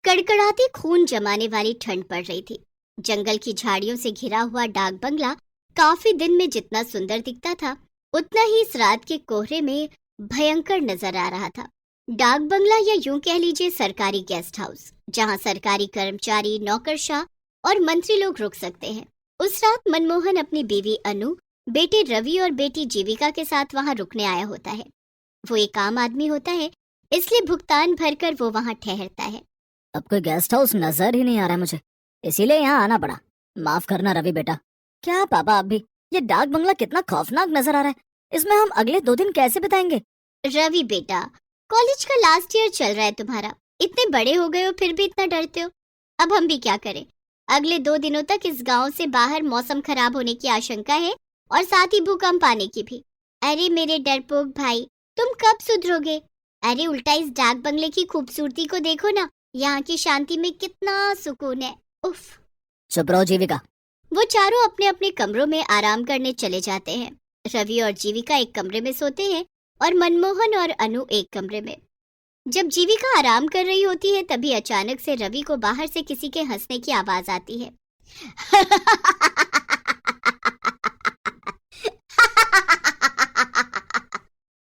कड़कड़ाती खून जमाने वाली ठंड पड़ रही थी। जंगल की झाड़ियों से घिरा हुआ डाक बंगला काफी दिन में जितना सुंदर दिखता था, उतना ही इस रात के कोहरे में भयंकर नजर आ रहा था। डाक बंगला या यूं कह लीजिए सरकारी गेस्ट हाउस, जहां सरकारी कर्मचारी, नौकरशाह और मंत्री लोग रुक सकते हैं। उस रात मनमोहन अपनी बीवी अनु, बेटे रवि और बेटी जीविका के साथ वहां रुकने आया होता है। वो एक आम आदमी होता है, इसलिए भुगतान भरकर वो वहां ठहरता है। अब कोई गेस्ट हाउस नजर ही नहीं आ रहा है मुझे, इसीलिए यहाँ आना पड़ा। माफ करना रवि बेटा। क्या पापा, आप भी? ये डाक बंगला कितना खौफनाक नजर आ रहा है। इसमें हम अगले 2 दिन कैसे बिताएंगे? रवि बेटा, कॉलेज का लास्ट ईयर चल रहा है तुम्हारा। इतने बड़े हो गए हो फिर भी इतना डरते हो। अब हम भी क्या करें। अगले 2 दिनों तक इस गांव से बाहर मौसम खराब होने की आशंका है और साथ ही भूकंप आने की भी। अरे मेरे डरपोक भाई, तुम कब सुधरोगे? अरे उल्टा इस डाक बंगले की खूबसूरती को देखो ना, यहाँ की शांति में कितना सुकून है। उफ। चुप रहो जीविका। वो चारों अपने अपने कमरों में आराम करने चले जाते हैं। रवि और जीविका एक कमरे में सोते हैं और मनमोहन और अनु एक कमरे में। जब जीविका आराम कर रही होती है, तभी अचानक से रवि को बाहर से किसी के हंसने की आवाज आती है।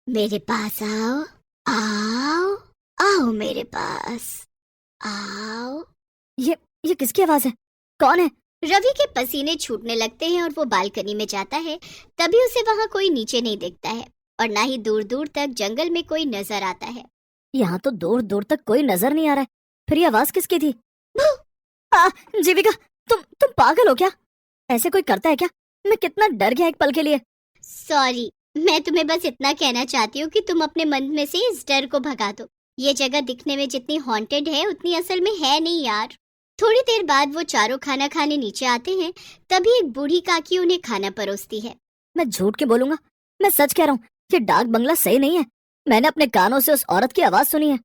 मेरे पास आओ, आओ, आओ मेरे पास, आओ। ये किसकी आवाज है? कौन है? रवि के पसीने छूटने लगते हैं और वो बालकनी में जाता है। तभी उसे वहाँ कोई नीचे नहीं दिखता है और ना ही दूर दूर तक जंगल में कोई नजर आता है। यहाँ तो दूर दूर तक कोई नजर नहीं आ रहा है। फिर ये आवाज किसकी थी? जीविका, तुम पागल हो क्या? ऐसे कोई करता है क्या? मैं कितना डर गया एक पल के लिए। सॉरी, मैं तुम्हें बस इतना कहना चाहती हूँ कि तुम अपने मन में से इस डर को भगा दो। ये जगह दिखने में जितनी हॉन्टेड है उतनी असल में है नहीं यार। थोड़ी देर बाद वो चारों खाना खाने नीचे आते हैं। तभी एक बूढ़ी काकी उन्हें खाना परोसती है। मैं झूठ के बोलूंगा, मैं सच कह रहा हूँ। ये डाक बंगला सही नहीं है। मैंने अपने कानों से उस औरत की आवाज सुनी है।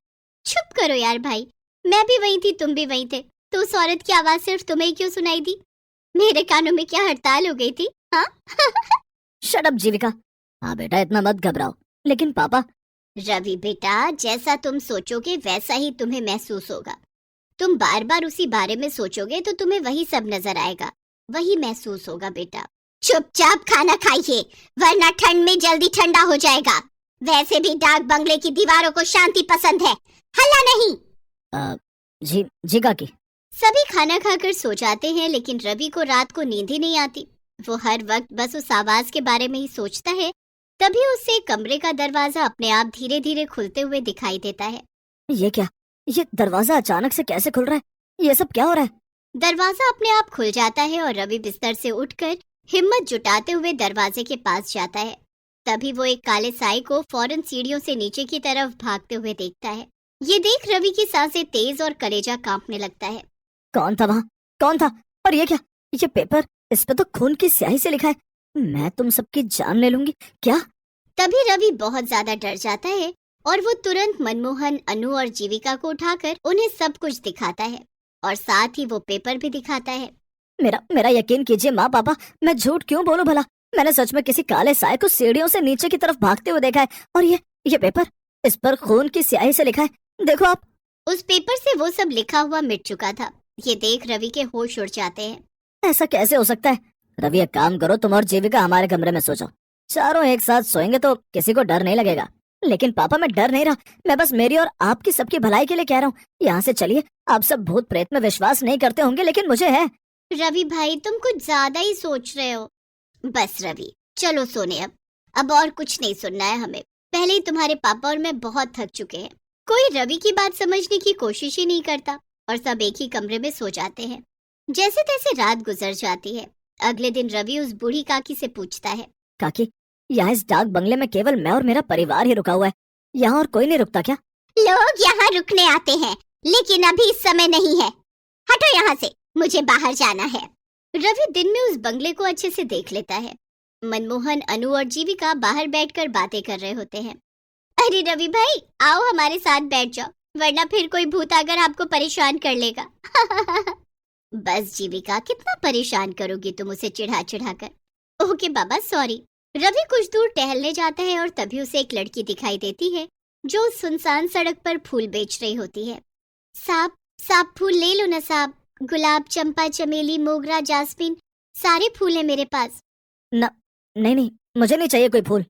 चुप करो यार भाई, मैं भी वहीं थी, तुम भी वहीं थे, तो उस औरत की आवाज सिर्फ तुम्हें क्यों सुनाई दी? मेरे कानों में क्या हड़ताल हो गई थी? हाँ? शट अप जीविका। हाँ बेटा, इतना मत घबराओ। लेकिन पापा। रवि बेटा, जैसा तुम सोचोगे वैसा ही तुम्हें महसूस होगा। तुम बार बार उसी बारे में सोचोगे तो तुम्हें वही सब नजर आएगा, वही महसूस होगा बेटा। चुपचाप खाना खाइए, वरना ठंड में जल्दी ठंडा हो जाएगा। वैसे भी डाक बंगले की दीवारों को शांति पसंद है, हल्ला नहीं। जी काकी। सभी खाना खाकर सो जाते हैं, लेकिन रवि को रात को नींद ही नहीं आती। वो हर वक्त बस उस आवाज के बारे में ही सोचता है। तभी उसे कमरे का दरवाजा अपने आप धीरे धीरे खुलते हुए दिखाई देता है। ये क्या? ये दरवाजा अचानक से कैसे खुल रहा है? ये सब क्या हो रहा है? दरवाजा अपने आप खुल जाता है और रवि बिस्तर से उठकर हिम्मत जुटाते हुए दरवाजे के पास जाता है। तभी वो एक काले साई को फौरन सीढ़ियों से नीचे की तरफ भागते हुए देखता है। ये देख रवि की सांसें तेज और कलेजा कांपने लगता है। कौन था वहाँ? कौन था? और ये क्या? ये पेपर, इस पे तो खून की स्याही से लिखा है, मैं तुम सबकी जान ले लूंगी। क्या? तभी रवि बहुत ज्यादा डर जाता है और वो तुरंत मनमोहन, अनु और जीविका को उठाकर उन्हें सब कुछ दिखाता है और साथ ही वो पेपर भी दिखाता है। मेरा यकीन कीजिए माँ पापा, मैं झूठ क्यों बोलूं भला? मैंने सच में किसी काले साए को सीढ़ियों से नीचे की तरफ भागते हुए देखा है। और ये पेपर, इस पर खून की स्याही से लिखा है, देखो आप। उस पेपर से वो सब लिखा हुआ मिट चुका था। ये देख रवि के होश उड़ जाते हैं। ऐसा कैसे हो सकता है? रवि, एक काम करो, तुम और जीविका हमारे कमरे में सो जाओ। चारों एक साथ सोएंगे तो किसी को डर नहीं लगेगा। लेकिन पापा, मैं डर नहीं रहा, मैं बस मेरी और आपकी सबकी भलाई के लिए कह रहा हूँ। यहाँ से चलिए। आप सब भूत प्रेत में विश्वास नहीं करते होंगे, लेकिन मुझे है। रवि भाई, तुम कुछ ज्यादा ही सोच रहे हो। बस रवि, चलो सोने अब और कुछ नहीं सुनना है हमें। पहले ही तुम्हारे पापा और मैं बहुत थक चुके हैं। कोई रवि की बात समझने की कोशिश ही नहीं करता और सब एक ही कमरे में सो जाते हैं। जैसे तैसे रात गुजर जाती है। अगले दिन रवि उस बूढ़ी काकी से पूछता है, काकी, यहाँ इस डाक बंगले में केवल मैं और मेरा परिवार ही रुका हुआ है, यहाँ और कोई नहीं रुकता क्या? लोग यहाँ रुकने आते हैं, लेकिन अभी इस समय नहीं है। हटो यहाँ से, मुझे बाहर जाना है। रवि दिन में उस बंगले को अच्छे से देख लेता है। मनमोहन, अनु और जीविका बाहर बैठकर बातें कर रहे होते हैं। अरे रवि भाई, आओ हमारे साथ बैठ जाओ, वरना फिर कोई भूत आकर आपको परेशान कर लेगा। बस जीविका, कितना परेशान करोगी तुम उसे चिढ़ा चिढ़ा कर। ओके बाबा, सॉरी। रवि कुछ दूर टहलने जाता है और तभी उसे एक लड़की दिखाई देती है जो सुनसान सड़क पर फूल बेच रही होती है। साहब, साहब फूल ले लो ना साहब, गुलाब, चंपा, चमेली, मोगरा, जास्मिन, सारे फूल है मेरे पास। नहीं नहीं, मुझे नहीं चाहिए कोई फूल।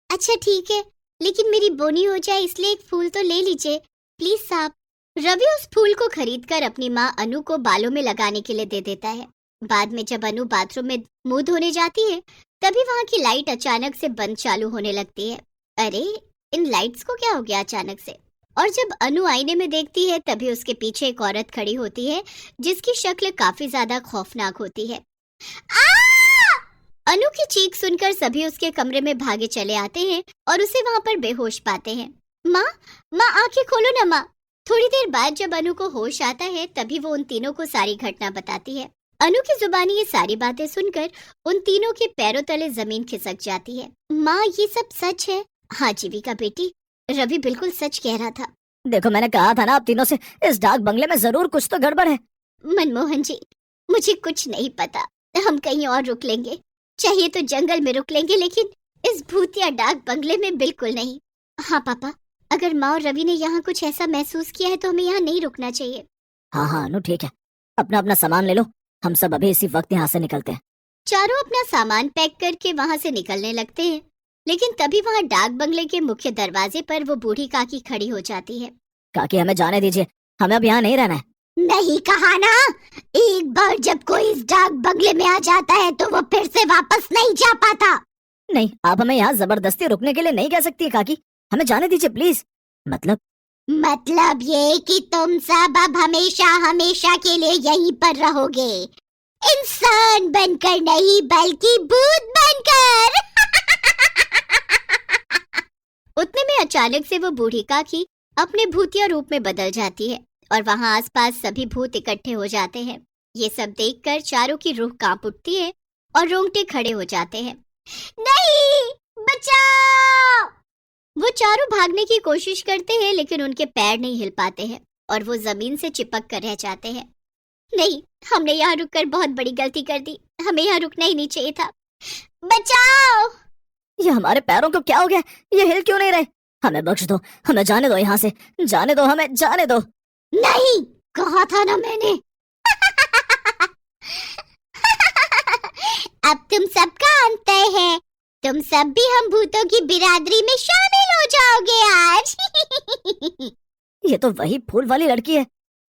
अच्छा ठीक है, लेकिन मेरी बोनी हो जाए इसलिए एक फूल तो ले लीजिए प्लीज साहब। रवि उस फूल को खरीदकर अपनी माँ अनु को बालों में लगाने के लिए दे देता है। बाद में जब अनु बाथरूम में मुंह धोने जाती है तभी वहाँ की लाइट अचानक से बंद चालू होने लगती है। अरे इन लाइट्स को क्या हो गया अचानक से? और जब अनु आईने में देखती है तभी उसके पीछे एक औरत खड़ी होती है जिसकी शक्ल काफी ज्यादा खौफनाक होती है। अनु की चीख सुनकर सभी उसके कमरे में भागे चले आते हैं और उसे वहाँ पर बेहोश पाते हैं। माँ माँ आंखें खोलो ना माँ। थोड़ी देर बाद जब अनु को होश आता है तभी वो उन तीनों को सारी घटना बताती है। अनु की जुबानी ये सारी बातें सुनकर उन तीनों के पैरों तले जमीन खिसक जाती है। माँ ये सब सच है? हाँ जीविका बेटी, रवि बिल्कुल सच कह रहा था। देखो मैंने कहा था ना आप तीनों से, इस डाक बंगले में जरूर कुछ तो गड़बड़ है। मनमोहन जी मुझे कुछ नहीं पता, हम कहीं और रुक लेंगे, चाहिए तो जंगल में रुक लेंगे, लेकिन इस भूतिया डाक बंगले में बिल्कुल नहीं। हाँ पापा, अगर माँ और रवि ने यहाँ कुछ ऐसा महसूस किया है तो हमें यहाँ नहीं रुकना चाहिए। हाँ अनु ठीक है, अपना अपना सामान ले लो, हम सब अभी इसी वक्त यहाँ से निकलते हैं। चारों अपना सामान पैक करके वहाँ से निकलने लगते हैं, लेकिन तभी वहाँ डाक बंगले के मुख्य दरवाजे पर वो बूढ़ी काकी खड़ी हो जाती है। काकी हमें जाने दीजिए, हमें अब यहाँ नहीं रहना है। नहीं कहा ना, एक बार जब कोई इस डाक बंगले में आ जाता है तो वो फिर से वापस नहीं जा पाता। नहीं, आप हमें यहाँ जबरदस्ती रुकने के लिए नहीं कह सकती काकी, हमें जाने दीजिए प्लीज। मतलब ये कि तुम सब अब हमेशा हमेशा के लिए यहीं पर रहोगे, इंसान बनकर नहीं बल्कि भूत बनकर। उतने में अचानक से वो बूढ़ी काकी अपने भूतिया रूप में बदल जाती है और वहाँ आसपास सभी भूत इकट्ठे हो जाते हैं। ये सब देखकर चारों की रूह कांप उठती है और रोंगटे खड़े हो जाते हैं। नहीं, बचाओ! वो चारों भागने की कोशिश करते हैं लेकिन उनके पैर नहीं हिल पाते हैं और वो जमीन से चिपक कर रह जाते हैं। नहीं, हमने यहाँ रुककर बहुत बड़ी गलती कर दी, हमें यहाँ रुकना ही नहीं चाहिए था। बचाओ! ये हमारे पैरों को क्या हो गया? ये हिल क्यों नहीं रहे? हमें बख्श दो, हमें जाने दो यहाँ से, जाने दो, हमें जाने दो। नहीं, कहा था ना मैंने। अब तुम सबका अंत है, तुम सब भी हम भूतों की बिरादरी में शामिल हो जाओगे आज। ये तो वही फूल वाली लड़की है।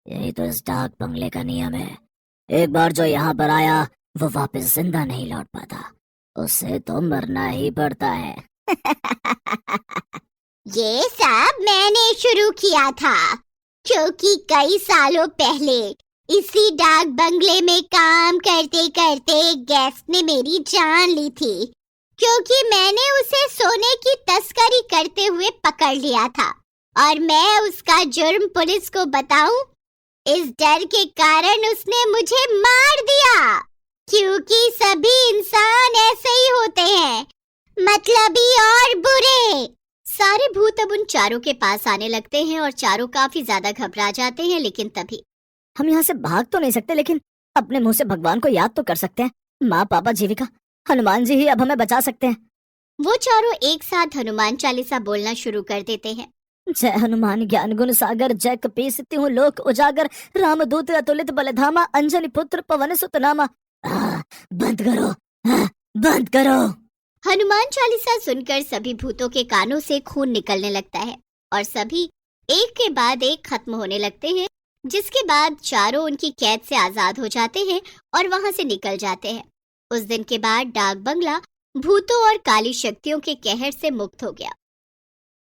यही तो इस डाक बंगले का नियम है, एक बार जो यहाँ पर आया वो वापस जिंदा नहीं लौट पाता, उसे तो मरना ही पड़ता है। ये सब मैंने शुरू किया था क्योंकि कई सालों पहले इसी डाक बंगले में काम करते करते एक गेस्ट ने मेरी जान ली थी, क्योंकि मैंने उसे सोने की तस्करी करते हुए पकड़ लिया था और मैं उसका जुर्म पुलिस को बताऊं, इस डर के कारण उसने मुझे मार दिया, क्योंकि सभी इंसान ऐसे ही होते हैं, मतलबी और बुरे। सारे भूत अब उन चारों के पास आने लगते हैं और चारों काफी ज्यादा घबरा जाते हैं। लेकिन तभी हम यहाँ से भाग तो नहीं सकते, लेकिन अपने मुंह से भगवान को याद तो कर सकते हैं। माँ, पापा, जीविका, हनुमान जी ही अब हमें बचा सकते हैं। वो चारों एक साथ हनुमान चालीसा बोलना शुरू कर देते हैं। जय हनुमान ज्ञान गुण सागर, जय कपीस हूँ लोक उजागर, रामदूत अतुलित बलधामा, अंजनी पुत्र पवन सुत नामा। बंद करो, बंद करो। हनुमान चालीसा सुनकर सभी भूतों के कानों से खून निकलने लगता है और सभी एक के बाद एक खत्म होने लगते हैं, जिसके बाद चारों उनकी कैद से आजाद हो जाते हैं और वहां से निकल जाते हैं। उस दिन के बाद डाक बंगला भूतों और काली शक्तियों के कहर से मुक्त हो गया।